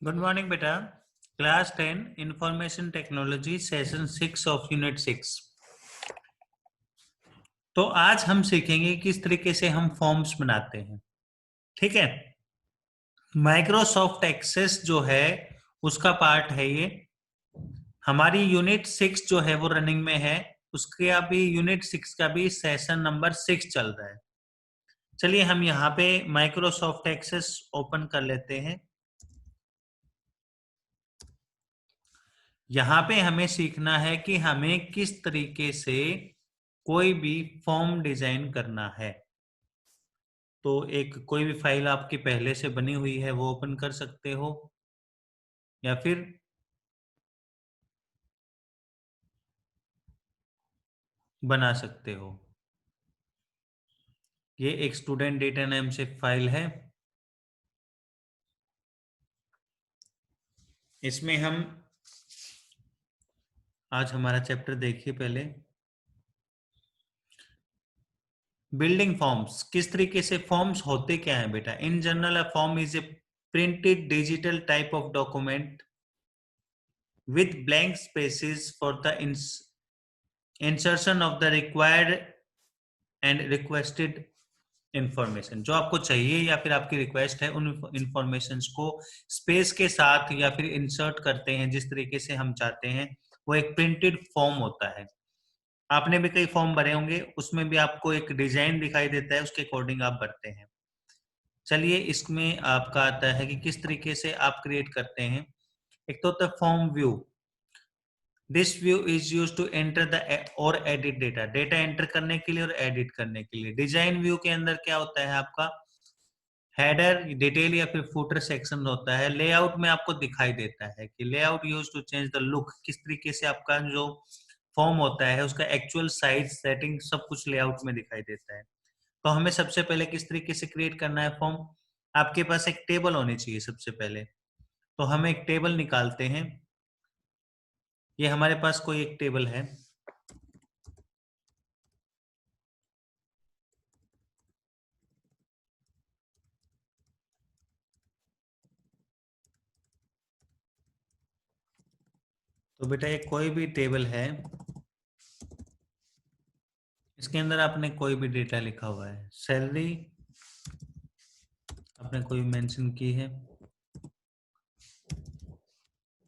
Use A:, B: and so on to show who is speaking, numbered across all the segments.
A: Good morning बेटा। Class 10 information technology session 6 of unit 6। तो आज हम सीखेंगे किस तरीके से हम फॉर्म्स बनाते हैं। ठीक है। माइक्रोसॉफ्ट एक्सेस जो है उसका पार्ट है ये। हमारी यूनिट 6 जो है वो रनिंग में है। उसके अभी यूनिट 6 का भी सेशन नंबर 6 चल रहा है। चलिए हम यहाँ पे माइक्रोसॉफ्ट एक्सेस ओपन कर लेते हैं। यहाँ पे हमें सीखना है कि हमें किस तरीके से कोई भी फॉर्म डिजाइन करना है। तो एक कोई भी फाइल आपकी पहले से बनी हुई है वो ओपन कर सकते हो, या फिर बना सकते हो। ये एक स्टूडेंट डेटा नेम से फाइल है। इसमें हम आज हमारा चैप्टर देखिए पहले। बिल्डिंग फॉर्म्स, किस तरीके से फॉर्म्स होते क्या है बेटा। In general a form is a printed digital type of document with blank spaces for the insertion of the required and requested information. जो आपको चाहिए या फिर आपकी रिक्वेस्ट है उन इंफॉर्मेशन को स्पेस के साथ या फिर इंसर्ट करते हैं जिस तरीके से हम चाहते हैं। वो एक प्रिंटेड फॉर्म होता है। आपने भी कई फॉर्म भरे होंगे, उसमें भी आपको एक डिजाइन दिखाई देता है, उसके अकॉर्डिंग आप भरते हैं। चलिए इसमें आपका आता है कि किस तरीके से आप क्रिएट करते हैं। एक तो होता है form view. This view is use to enter the और एडिट डेटा। डेटा एंटर करने के लिए और एडिट करने के लिए। डिजाइन व्यू के अंदर क्या होता है आपका हेडर, डिटेल या फिर फुटर सेक्शन होता है। लेआउट में आपको दिखाई देता है कि layout use to change the look. किस तरीके से आपका जो फॉर्म होता है उसका एक्चुअल साइज सेटिंग सब कुछ लेआउट में दिखाई देता है। तो हमें सबसे पहले किस तरीके से क्रिएट करना है फॉर्म। आपके पास एक टेबल होनी चाहिए सबसे पहले। तो हम एक टेबल निकालते हैं। ये हमारे पास कोई एक टेबल है। तो बेटा ये कोई भी टेबल है, इसके अंदर आपने कोई भी डेटा लिखा हुआ है। सैलरी आपने कोई मेंशन की है।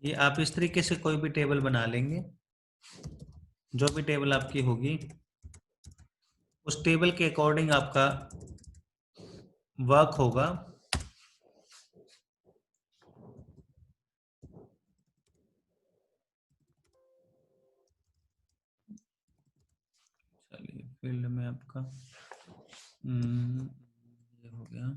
A: ये आप इस तरीके से कोई भी टेबल बना लेंगे। जो भी टेबल आपकी होगी उस टेबल के अकॉर्डिंग आपका वर्क होगा। चलिए फील्ड में आपका ये हो गया।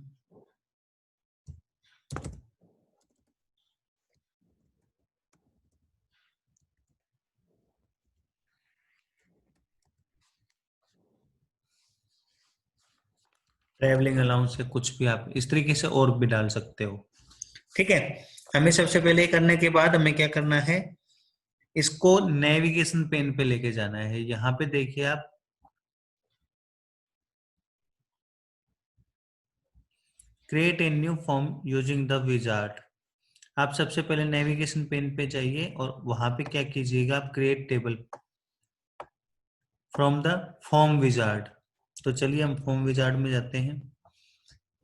A: ट्रैवलिंग अलाउंस से कुछ भी आप इस तरीके से और भी डाल सकते हो। ठीक है। हमें सबसे पहले करने के बाद हमें क्या करना है, इसको नेविगेशन पेन पे लेके जाना है। यहाँ पे देखिए आप create a new form using the wizard. आप सबसे पहले नेविगेशन पेन पे जाइए और वहां पे क्या कीजिएगा, आप create table from the form wizard. तो चलिए हम फॉर्म विजार्ड में जाते हैं।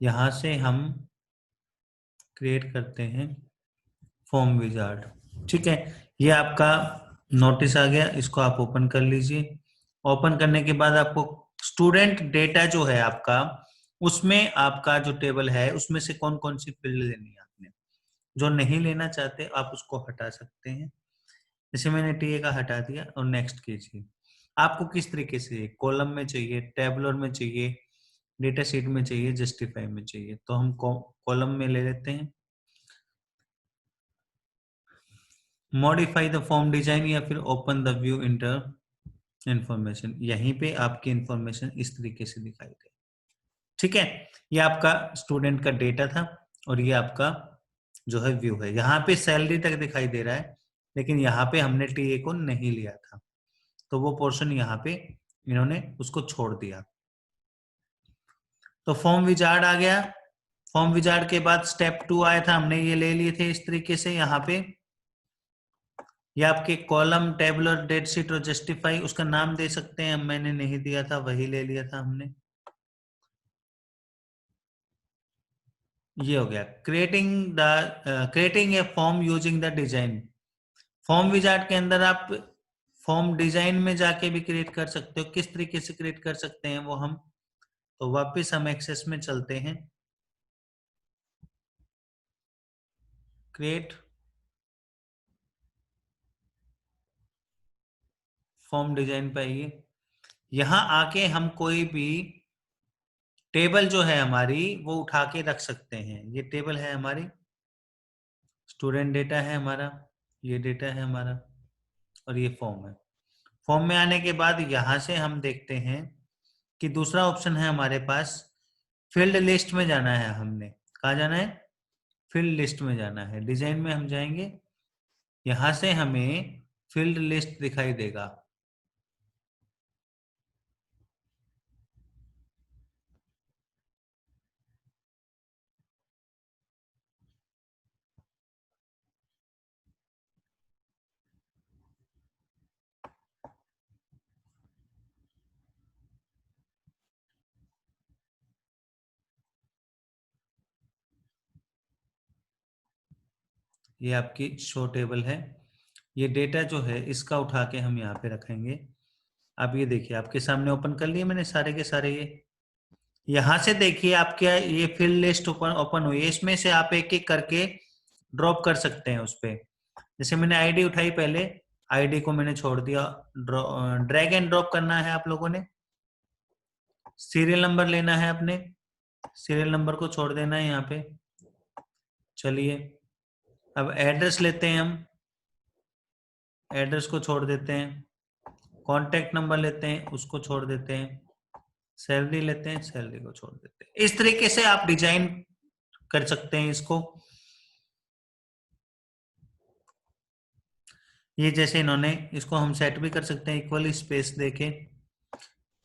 A: यहां से हम क्रिएट करते हैं फॉर्म विजार्ड। ठीक है। ये आपका नोटिस आ गया, इसको आप ओपन कर लीजिए। ओपन करने के बाद आपको स्टूडेंट डेटा जो है आपका, उसमें आपका जो टेबल है उसमें से कौन कौन सी फील्ड लेनी है आपने। जो नहीं लेना चाहते आप उसको हटा सकते हैं। जैसे मैंने टीए का हटा दिया और नेक्स्ट कीजिए। आपको किस तरीके से कॉलम में चाहिए, टेबलर में चाहिए, डेटा शीट में चाहिए, जस्टिफाई में चाहिए, तो हम कॉलम में ले लेते हैं। मॉडिफाई द फॉर्म डिजाइन या फिर open the view inter information. यहीं पे आपकी इंफॉर्मेशन इस तरीके से दिखाई दे। ठीक है। ये आपका स्टूडेंट का डेटा था और ये आपका जो है व्यू है। यहाँ पे सैलरी तक दिखाई दे रहा है, लेकिन यहाँ पे हमने टीए को नहीं लिया था, तो वो पोर्शन यहाँ पे इन्होंने उसको छोड़ दिया। तो फॉर्म विजार्ड आ गया। फॉर्म विजार्ड के बाद स्टेप 2 आया था, हमने ये ले लिए थे इस तरीके से यहाँ पे। ये आपके कॉलम, टेबुलर, डेट शीट और जस्टिफाई, उसका नाम दे सकते हैं, मैंने नहीं दिया था, वही ले लिया था हमने। ये हो गया creating a form using the design. Form wizard के अंदर आप फॉर्म डिजाइन में जाके भी क्रिएट कर सकते हो। किस तरीके से क्रिएट कर सकते हैं वो हम, तो वापस हम एक्सेस में चलते हैं, क्रिएट फॉर्म डिजाइन पे आइए। यहां आके हम कोई भी टेबल जो है हमारी वो उठा के रख सकते हैं। ये टेबल है हमारी, स्टूडेंट डेटा है हमारा, ये डेटा है हमारा, और ये फॉर्म है। फॉर्म में आने के बाद यहां से हम देखते हैं कि दूसरा ऑप्शन है हमारे पास, फील्ड लिस्ट में जाना है हमने। कहाँ जाना है? फील्ड लिस्ट में जाना है। डिजाइन में हम जाएंगे, यहां से हमें फील्ड लिस्ट दिखाई देगा। ये आपकी शो टेबल है। ये डेटा जो है इसका उठा के हम यहाँ पे रखेंगे। अब ये देखिए आपके सामने ओपन कर लिए मैंने सारे के सारे। ये यहाँ से देखिए आपके ये फील्ड लिस्ट ओपन हुई है। इसमें से आप एक एक करके ड्रॉप कर सकते हैं उस पे। जैसे मैंने आईडी उठाई पहले, आईडी को मैंने छोड़ दिया। ड्रैग एंड ड्रॉप करना है आप लोगों ने। सीरियल नंबर लेना है अपने, सीरियल नंबर को छोड़ देना है यहाँ पे। चलिए अब एड्रेस लेते हैं हम, एड्रेस को छोड़ देते हैं। कॉन्टेक्ट नंबर लेते हैं, उसको छोड़ देते हैं। सैलरी लेते हैं, सैलरी को छोड़ देते हैं। इस तरीके से आप डिजाइन कर सकते हैं इसको। ये जैसे इन्होंने, इसको हम सेट भी कर सकते हैं इक्वली स्पेस देके।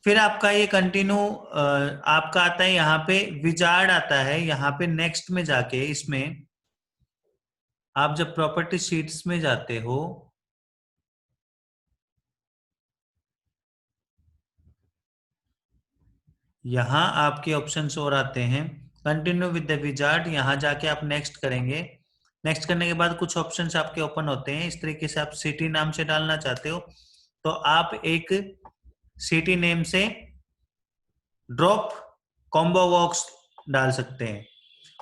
A: फिर आपका ये कंटिन्यू आपका आता है यहाँ पे विजार्ड आता है। यहाँ पे नेक्स्ट में जाके इसमें आप जब प्रॉपर्टी शीट्स में जाते हो, यहाँ आपके ऑप्शंस और आते हैं। कंटिन्यू विद द विजार्ड, यहाँ जाके आप नेक्स्ट करेंगे। नेक्स्ट करने के बाद कुछ ऑप्शंस आपके ओपन होते हैं। इस तरीके से आप सिटी नाम से डालना चाहते हो तो आप एक सिटी नेम से ड्रॉप कॉम्बो बॉक्स डाल सकते हैं,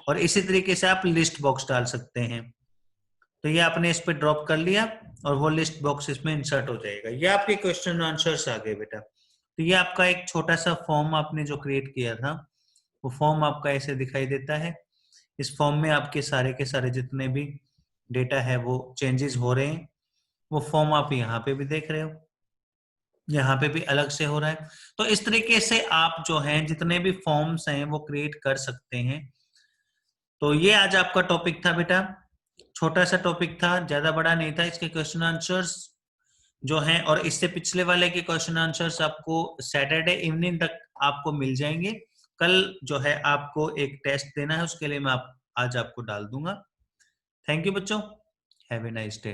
A: और इसी तरीके से आप लिस्ट बॉक्स डाल सकते हैं। तो ये आपने इस पे ड्रॉप कर लिया और वो लिस्ट बॉक्स इसमें इंसर्ट हो जाएगा। ये आपके क्वेश्चन आंसर्स आ गए बेटा। तो ये आपका एक छोटा सा फॉर्म आपने जो क्रिएट किया था, वो फॉर्म आपका ऐसे दिखाई देता है। इस फॉर्म में आपके सारे के सारे जितने भी डेटा है वो चेंजेस हो रहे हैं। वो फॉर्म आप यहाँ पे भी देख रहे हो, यहाँ पे भी अलग से हो रहा है। तो इस तरीके से आप जो है जितने भी फॉर्म्स हैं वो क्रिएट कर सकते हैं। तो ये आज आपका टॉपिक था बेटा, छोटा सा टॉपिक था, ज्यादा बड़ा नहीं था। इसके क्वेश्चन आंसर्स जो हैं और इससे पिछले वाले के क्वेश्चन आंसर्स आपको सैटरडे इवनिंग तक आपको मिल जाएंगे। कल जो है आपको एक टेस्ट देना है, उसके लिए मैं आज आपको डाल दूंगा। थैंक यू बच्चों, हैव ए नाइस डे।